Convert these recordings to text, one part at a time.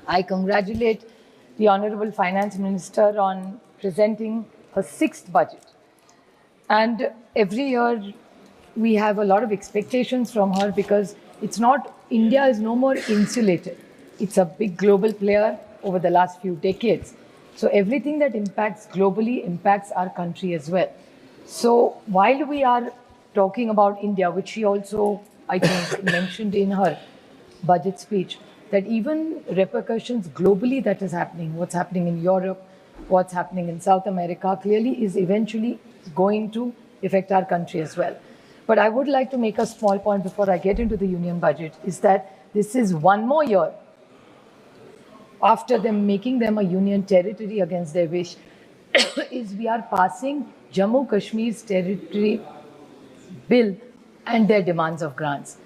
I congratulate the Honorable Finance Minister on presenting her 6th budget. And every year we have a lot of expectations from her because India is no more insulated. It's a big global player over the last few decades. So everything that impacts globally impacts our country as well. So while we are talking about India, which she also, I think, mentioned in her budget speech, that even repercussions globally that is happening, what's happening in Europe, what's happening in South America, clearly is eventually going to affect our country as well. But I would like to make a small point before I get into the union budget, is that this is one more year after them making them a union territory against their wish, is we are passing Jammu Kashmir's territory bill and their demands of grants.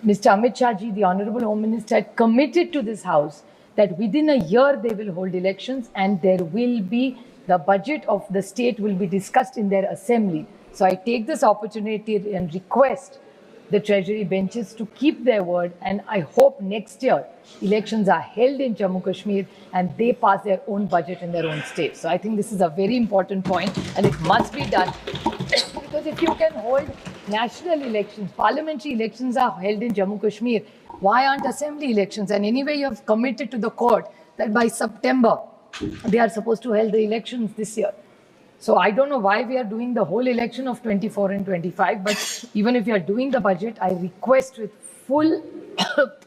Mr. Amit Shah ji, the Honorable Home Minister, had committed to this House that within a year they will hold elections and there will be the budget of the state will be discussed in their assembly. So I take this opportunity and request the Treasury benches to keep their word, and I hope next year elections are held in Jammu Kashmir and they pass their own budget in their own state. So I think this is a very important point and it must be done because if you can hold national elections, parliamentary elections are held in Jammu Kashmir, why aren't assembly elections? And anyway, you have committed to the court that by September they are supposed to hold the elections this year. So I don't know why we are doing the whole election of 24 and 25, but even if you are doing the budget, I request with full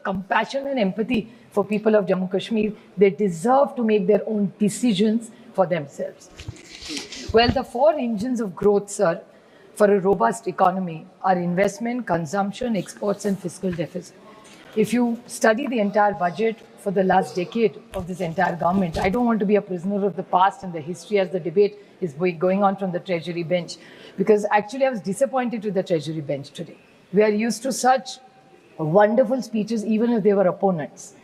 compassion and empathy for people of Jammu Kashmir, they deserve to make their own decisions for themselves. Well, the 4 engines of growth, sir, for a robust economy are investment, consumption, exports, and fiscal deficit. If you study the entire budget for the last decade of this entire government, I don't want to be a prisoner of the past and the history as the debate is going on from the Treasury bench, because actually I was disappointed with the Treasury bench today. We are used to such wonderful speeches, even if they were opponents.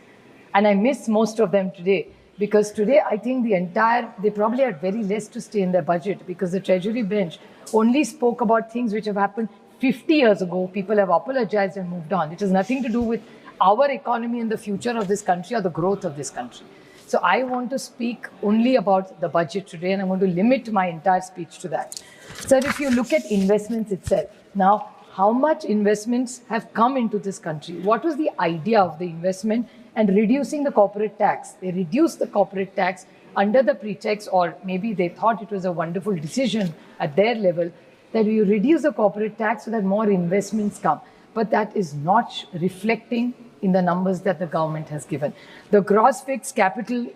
And I miss most of them today, because today I think they probably had very less to stay in their budget, because the Treasury bench only spoke about things which have happened 50 years ago. People have apologized and moved on. It has nothing to do with our economy and the future of this country or the growth of this country. So I want to speak only about the budget today, and I'm going to limit my entire speech to that. Sir, if you look at investments itself, now how much investments have come into this country? What was the idea of the investment and reducing the corporate tax? They reduced the corporate tax under the pretext, or maybe they thought it was a wonderful decision at their level, that you reduce the corporate tax so that more investments come. But that is not reflecting in the numbers that the government has given. The gross fixed capital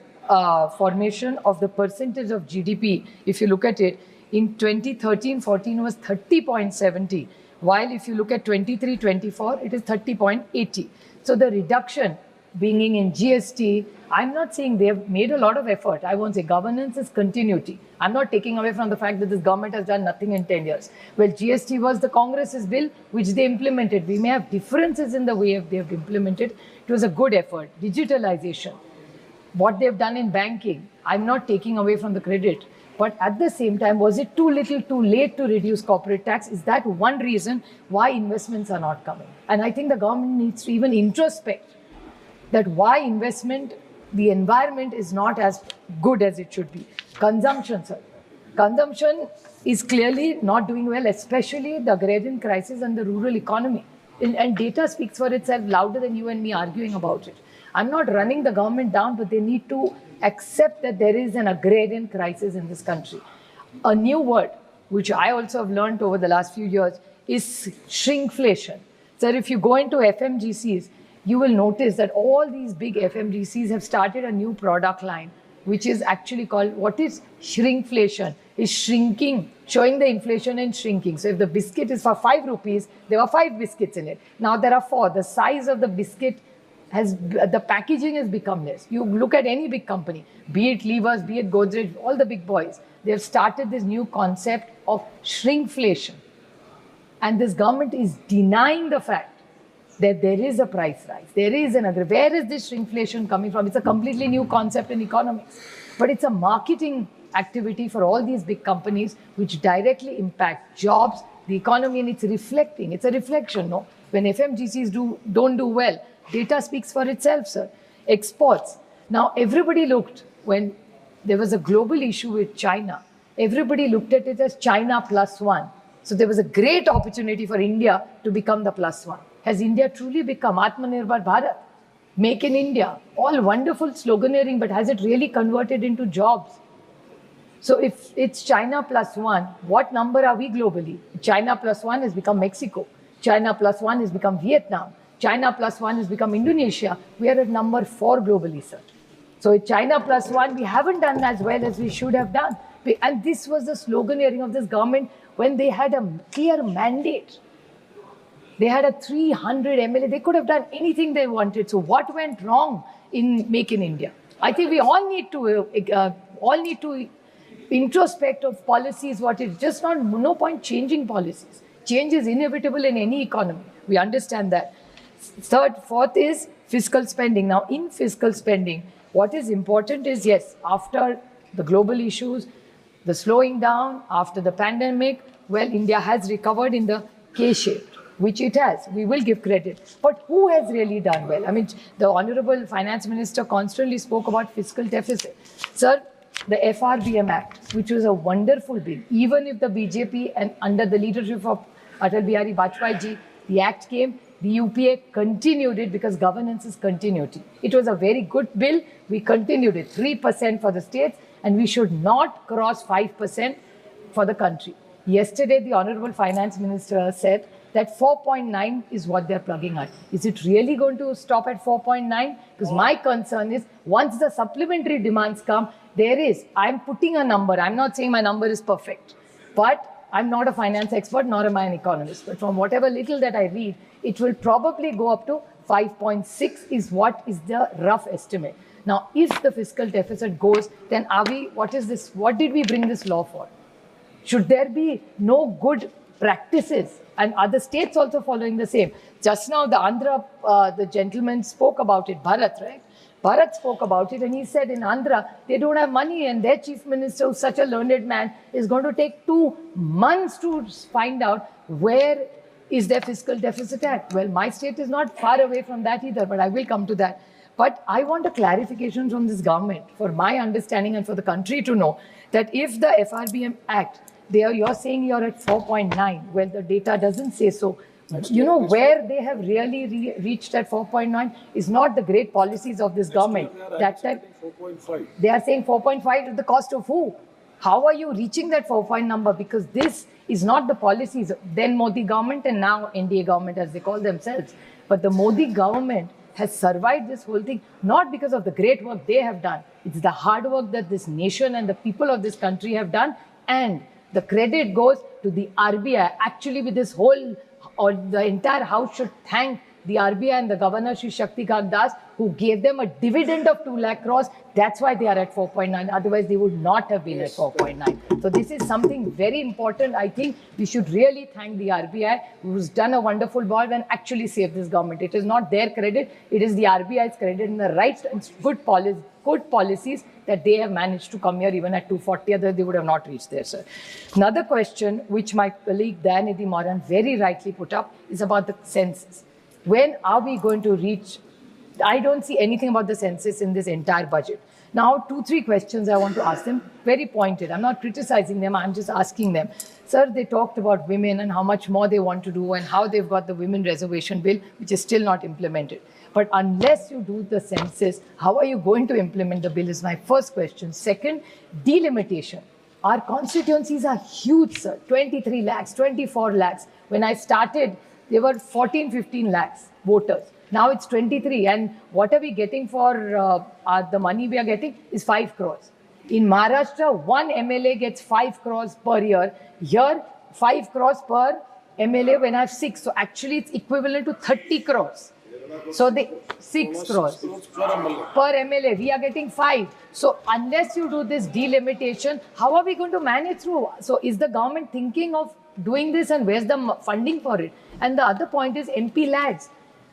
formation of the percentage of GDP, if you look at it, in 2013-14 was 30.70, while if you look at 23-24, it is 30.80. So the reduction being in GST, I'm not saying they have made a lot of effort. I won't say governance is continuity. I'm not taking away from the fact that this government has done nothing in 10 years. Well, GST was the Congress's bill, which they implemented. We may have differences in the way they have implemented. It was a good effort. Digitalization, what they've done in banking, I'm not taking away from the credit. But at the same time, was it too little, too late to reduce corporate tax? Is that one reason why investments are not coming? And I think the government needs to even introspect that why the environment is not as good as it should be. Consumption, sir. Consumption is clearly not doing well, especially the agrarian crisis and the rural economy. And data speaks for itself louder than you and me arguing about it. I'm not running the government down, but they need to accept that there is an agrarian crisis in this country. A new word, which I also have learned over the last few years, is shrinkflation. Sir, if you go into FMGCs, you will notice that all these big FMGCs have started a new product line, which is actually called, what is shrinkflation? Is shrinking, showing the inflation and shrinking. So if the biscuit is for 5 rupees, there were 5 biscuits in it. Now there are 4. The size of the biscuit the packaging has become less. You look at any big company, be it Levers, be it Godrej, all the big boys, they have started this new concept of shrinkflation. And this government is denying the fact that there is a price rise. There is where is this shrinkflation coming from? It's a completely new concept in economics. But it's a marketing activity for all these big companies which directly impact jobs, the economy, and it's reflecting. It's a reflection, no? When FMGCs don't do well, data speaks for itself, sir. Exports. Now, everybody looked, when there was a global issue with China, everybody looked at it as China plus one. So there was a great opportunity for India to become the plus one. Has India truly become Atmanirbhar Bharat? Make in India, all wonderful sloganeering, but has it really converted into jobs? So if it's China plus one, what number are we globally? China plus one has become Mexico. China plus one has become Vietnam. China plus one has become Indonesia. We are at number 4 globally, sir. So with China plus one, we haven't done as well as we should have done. And this was the sloganeering of this government when they had a clear mandate. They had a 300 MLA. They could have done anything they wanted. So what went wrong in Make in India? I think we all need to introspect of policies. What is just not no point changing policies. Change is inevitable in any economy. We understand that. Third, fourth is fiscal spending. Now, in fiscal spending, what is important is, yes, after the global issues, the slowing down, after the pandemic, well, India has recovered in the K-shaped, which it has. We will give credit. But who has really done well? I mean, the Honorable Finance Minister constantly spoke about fiscal deficit. Sir, the FRBM Act, which was a wonderful bill, even if the BJP and under the leadership of Atal Bihari Vajpayee ji, the act came, the UPA continued it because governance is continuity. It was a very good bill. We continued it, 3% for the states, and we should not cross 5% for the country. Yesterday, the Honorable Finance Minister said that 4.9 is what they're plugging at. Is it really going to stop at 4.9? Because my concern is once the supplementary demands come, I'm putting a number. I'm not saying my number is perfect, but I'm not a finance expert, nor am I an economist. But from whatever little that I read, it will probably go up to 5.6 is what is the rough estimate. Now, if the fiscal deficit goes, then what is this? What did we bring this law for? Should there be no good practices and other states also following the same? Just now, the Andhra, the gentleman spoke about it, Bharat, right? Bharat spoke about it and he said in Andhra, they don't have money and their chief minister, who's such a learned man, is going to take 2 months to find out where is their fiscal deficit at. Well, my state is not far away from that either, but I will come to that. But I want a clarification from this government for my understanding and for the country to know that if the FRBM Act, you're saying you're at 4.9, well, the data doesn't say so. You know where they have really reached at 4.9 is not the great policies of this government. That time, 4.5. They are saying 4.5 at the cost of who? How are you reaching that 4 number? Because this is not the policies. Then Modi government and now NDA government as they call themselves. But the Modi government has survived this whole thing not because of the great work they have done. It's the hard work that this nation and the people of this country have done. And the credit goes to the RBI. Actually, with this whole, or the entire house should thank the RBI and the governor, Shri Shaktikant Das, who gave them a dividend of 2 lakh crores. That's why they are at 4.9. Otherwise, they would not have been at 4.9. So this is something very important. I think we should really thank the RBI, who's done a wonderful job and actually saved this government. It is not their credit. It is the RBI's credit and the right and good policies that they have managed to come here even at 240. Otherwise, they would have not reached there, sir. Another question, which my colleague Dayanidhi Moran very rightly put up, is about the census. When are we going to reach? I don't see anything about the census in this entire budget. Now, 2-3 questions I want to ask them, very pointed. I'm not criticizing them, I'm just asking them. Sir, they talked about women and how much more they want to do and how they've got the women reservation bill, which is still not implemented. But unless you do the census, how are you going to implement the bill is my first question. Second, delimitation. Our constituencies are huge, sir. 23 lakhs, 24 lakhs. When I started, there were 14, 15 lakhs voters. Now it's 23. And what are we getting for the money we are getting is 5 crores. In Maharashtra, one MLA gets 5 crores per year. Here, 5 crores per MLA when I have 6. So actually it's equivalent to 30 crores. So the 6 crores per MLA, we are getting 5. So unless you do this delimitation, how are we going to manage through? So is the government thinking of doing this and where's the funding for it? And the other point is MP lads.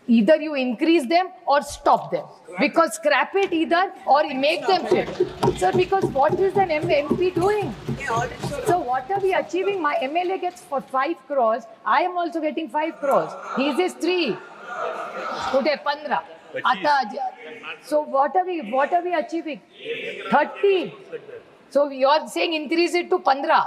Either you increase them or stop them. Because scrap it either or make them fit. Sir, because what is an MP doing? So what are we achieving? My MLA gets for 5 crores. I am also getting 5 crores. His is 3. Today, 15. So what are we achieving? 30. So you are saying increase it to 15.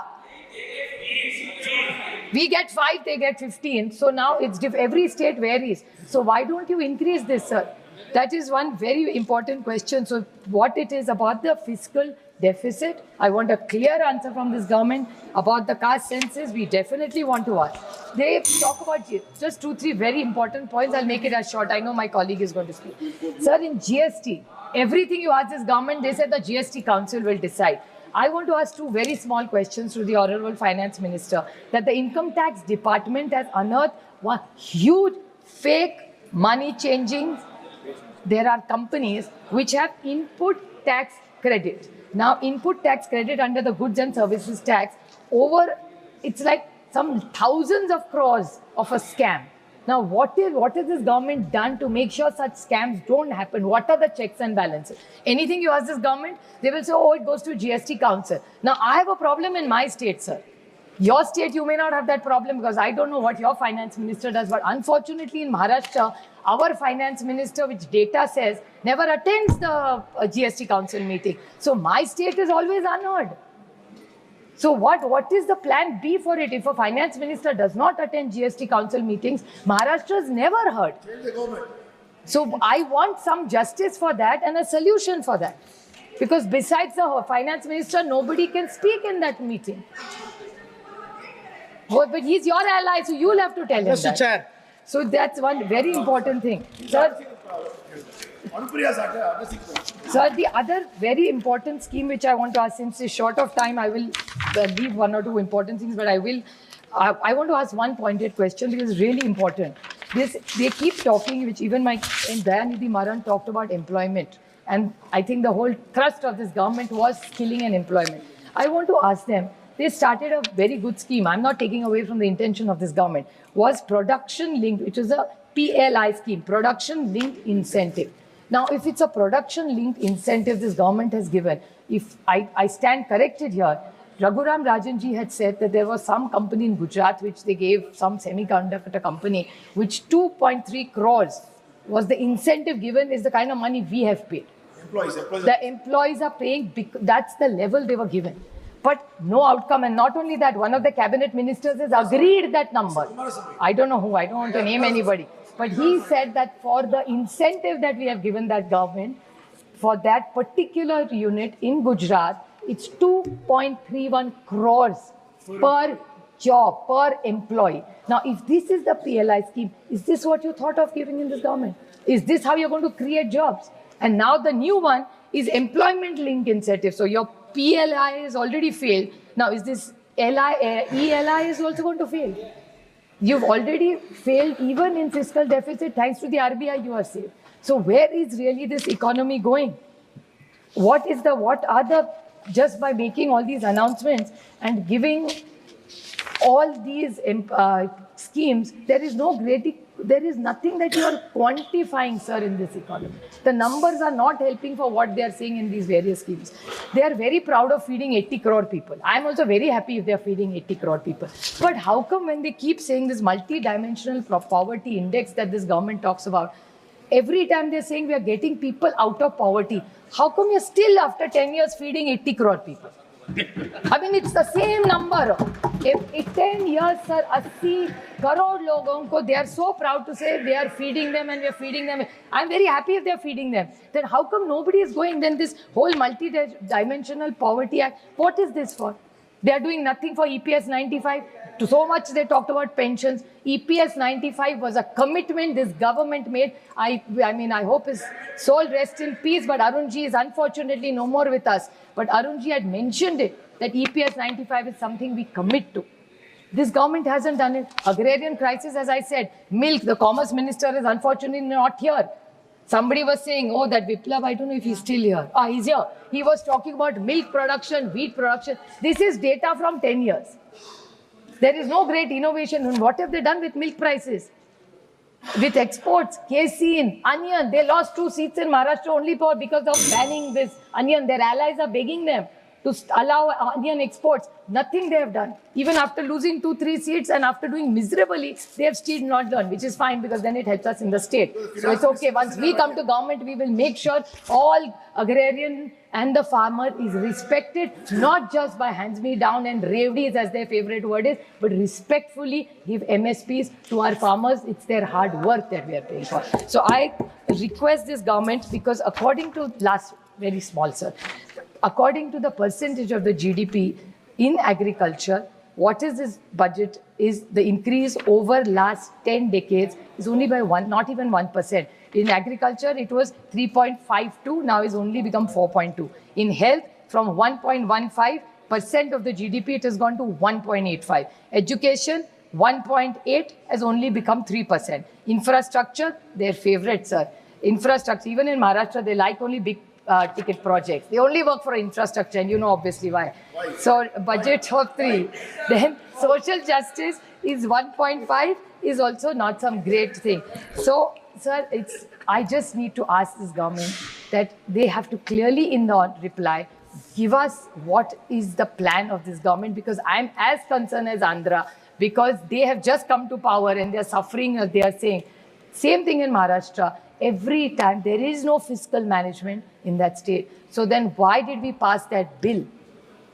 We get 5, they get 15. So now it's every state varies. So why don't you increase this, sir? That is one very important question. So what it is about the fiscal deficit, I want a clear answer from this government. About the caste census, we definitely want to ask. They talk about just 2-3 very important points. I'll make it as short. I know my colleague is going to speak. Sir, in GST, everything you ask this government, they said the GST Council will decide. I want to ask 2 very small questions to the Honorable Finance Minister. That the Income Tax Department has unearthed one huge fake money changing. There are companies which have input tax credit. Now, input tax credit under the goods and services tax, it's like some thousands of crores of a scam. Now, what has this government done to make sure such scams don't happen? What are the checks and balances? Anything you ask this government, they will say, oh, it goes to GST Council. Now, I have a problem in my state, sir. Your state, you may not have that problem because I don't know what your finance minister does. But unfortunately, in Maharashtra, our finance minister, which data says, never attends the GST Council meeting. So my state is always unheard. So what is the plan B for it? If a finance minister does not attend GST Council meetings, Maharashtra is never heard. So I want some justice for that and a solution for that. Because besides the finance minister, nobody can speak in that meeting. But he's your ally, so you'll have to tell him Mr. that. Chair. So that's one very important thing. Sir, the other very important scheme which I want to ask, since it's short of time, I will leave 1 or 2 important things, but I want to ask one pointed question because it's really important. They keep talking, which even Dayanidhi Maran talked about employment. And I think the whole thrust of this government was skilling and employment. I want to ask them, they started a very good scheme. I'm not taking away from the intention of this government. Was production linked, which is a PLI scheme, production linked incentive. Now, if it's a production linked incentive this government has given, if I stand corrected here, Raghuram Rajanji had said that there was some company in Gujarat which they gave, some semiconductor company, which 2.3 crores was the incentive given, is the kind of money we have paid. The employees are paying, that's the level they were given. But no outcome, and not only that, one of the cabinet ministers has agreed that number. I don't know who, I don't want to name anybody. But he said that for the incentive that we have given that government, for that particular unit in Gujarat, it's 2.31 crores per job, per employee. Now, if this is the PLI scheme, is this what you thought of giving in this government? Is this how you're going to create jobs? And now the new one is employment link incentive. So your PLI has already failed. Now, is this ELI is also going to fail? You've already failed even in fiscal deficit. Thanks to the RBI, you are safe. So where is really this economy going? Just by making all these announcements and giving all these schemes, there is nothing that you are quantifying, sir, in this economy. The numbers are not helping for what they are saying in these various schemes. They are very proud of feeding 80 crore people. I am also very happy if they are feeding 80 crore people. But how come when they keep saying this multi-dimensional poverty index that this government talks about, every time they're saying we are getting people out of poverty, how come you're still after 10 years feeding 80 crore people? I mean, it's the same number. If 10 years, sir, 80 crore logon ko, they are so proud to say they are feeding them and we are feeding them. I'm very happy if they are feeding them. Then how come nobody is going? Then this whole multi-dimensional poverty act, what is this for? They are doing nothing for EPS 95. So much they talked about pensions. EPS 95 was a commitment this government made. I mean, I hope his soul rests in peace, but Arunji is unfortunately no more with us. But Arunji had mentioned it, that EPS 95 is something we commit to. This government hasn't done it. Agrarian crisis, as I said, milk, the commerce minister is unfortunately not here. Somebody was saying, oh, that Viplav, I don't know if he's still here. He's here. He was talking about milk production, wheat production. This is data from 10 years. There is no great innovation. And what have they done with milk prices? With exports, casein, onion. They lost 2 seats in Maharashtra only because of banning this onion. Their allies are begging them. to allow onion exports. Nothing they have done. Even after losing 2-3 seats and after doing miserably, they have still not done, which is fine because then it helps us in the state. So it's okay. Once we come to government, we will make sure all agrarian and the farmer is respected, not just by hands me down and revdis as their favorite word is, but respectfully give MSPs to our farmers. It's their hard work that we are paying for. So I request this government, because according to very small, sir, according to the percentage of the GDP in agriculture, what is this budget is the increase over last 10 decades is only by not even 1%. In agriculture, it was 3.52, now it's only become 4.2. In health, from 1.15% of the GDP, it has gone to 1.85. Education, 1.8 has only become 3%. Infrastructure, their favorite, sir. Infrastructure, even in Maharashtra, they like only big ticket projects. They only work for infrastructure, and you know obviously why. So budget of 3. Then social justice is 1.5, is also not some great thing. So, sir, I just need to ask this government that they have to clearly in the reply give us what is the plan of this government, because I'm as concerned as Andhra, because they have just come to power and they're suffering, as they are saying. Same thing in Maharashtra. Every time there is no fiscal management in that state. So then why did we pass that bill?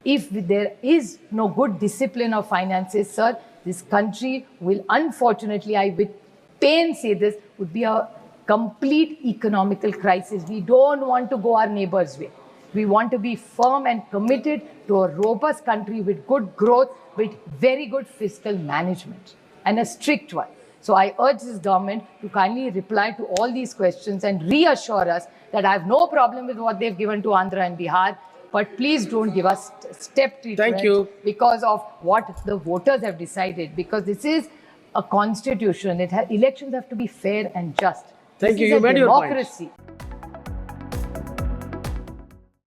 If there is no good discipline of finances, sir, this country will, unfortunately, I with pain say this, would be a complete economical crisis. We don't want to go our neighbor's way. We want to be firm and committed to a robust country with good growth, with very good fiscal management, and a strict one. So I urge this government to kindly reply to all these questions and reassure us that I have no problem with what they've given to Andhra and Bihar, but please don't give us step treatment because of what the voters have decided, because this is a constitution. Elections have to be fair and just. Thank you. You made your point.